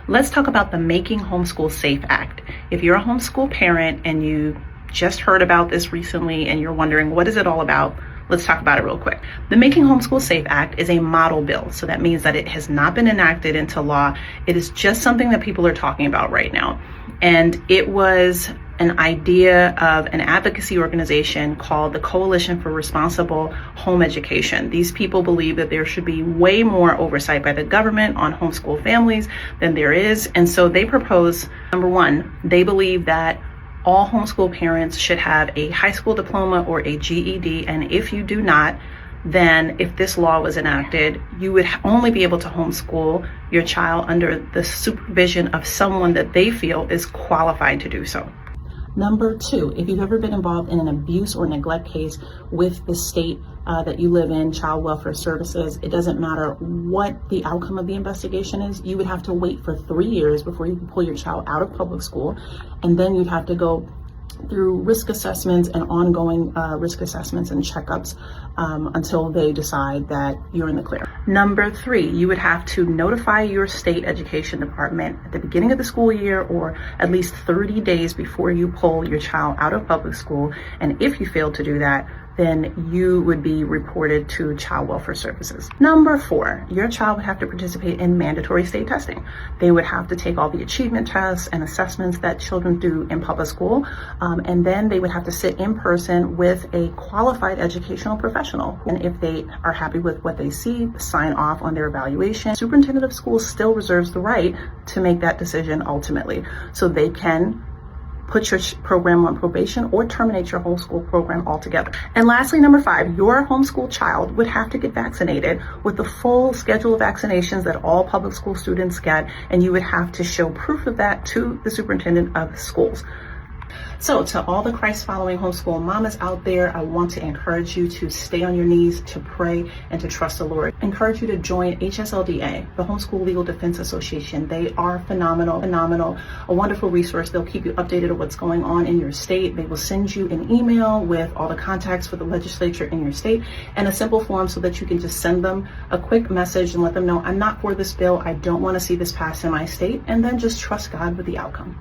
Let's talk about the Making Homeschool Safe Act. If you're a homeschool parent and you just heard about this recently and you're wondering what is it all about, let's talk about it real quick. The Making Homeschool Safe Act is a model bill. So that means that it has not been enacted into law. It is just something that people are talking about right now. And it was an idea of an advocacy organization called the Coalition for Responsible Home Education. These people believe that there should be way more oversight by the government on homeschool families than there is. And so they propose, number one, they believe that all homeschool parents should have a high school diploma or a GED. And if you do not, then if this law was enacted, you would only be able to homeschool your child under the supervision of someone that they feel is qualified to do so. Number two, if you've ever been involved in an abuse or neglect case with the state that you live in, Child Welfare Services, it doesn't matter what the outcome of the investigation is, you would have to wait for 3 years before you can pull your child out of public school. And then you'd have to go through risk assessments and ongoing risk assessments and checkups until they decide that you're in the clear. Number three, you would have to notify your state education department at the beginning of the school year or at least 30 days before you pull your child out of public school. And if you fail to do that, then you would be reported to Child Welfare Services. Number four, your child would have to participate in mandatory state testing. They would have to take all the achievement tests and assessments that children do in public school, and then they would have to sit in person with a qualified educational professional. And if they are happy with what they see, sign off on their evaluation. Superintendent of schools still reserves the right to make that decision ultimately. So they can put your program on probation or terminate your homeschool program altogether. And lastly, number five, your homeschool child would have to get vaccinated with the full schedule of vaccinations that all public school students get, and you would have to show proof of that to the superintendent of schools. So to all the Christ-following homeschool mamas out there, I want to encourage you to stay on your knees, to pray, and to trust the Lord. I encourage you to join HSLDA, the Homeschool Legal Defense Association. They are phenomenal, a wonderful resource. They'll keep you updated on what's going on in your state. They will send you an email with all the contacts for the legislature in your state and a simple form so that you can just send them a quick message and let them know, I'm not for this bill. I don't want to see this pass in my state, and then just trust God with the outcome.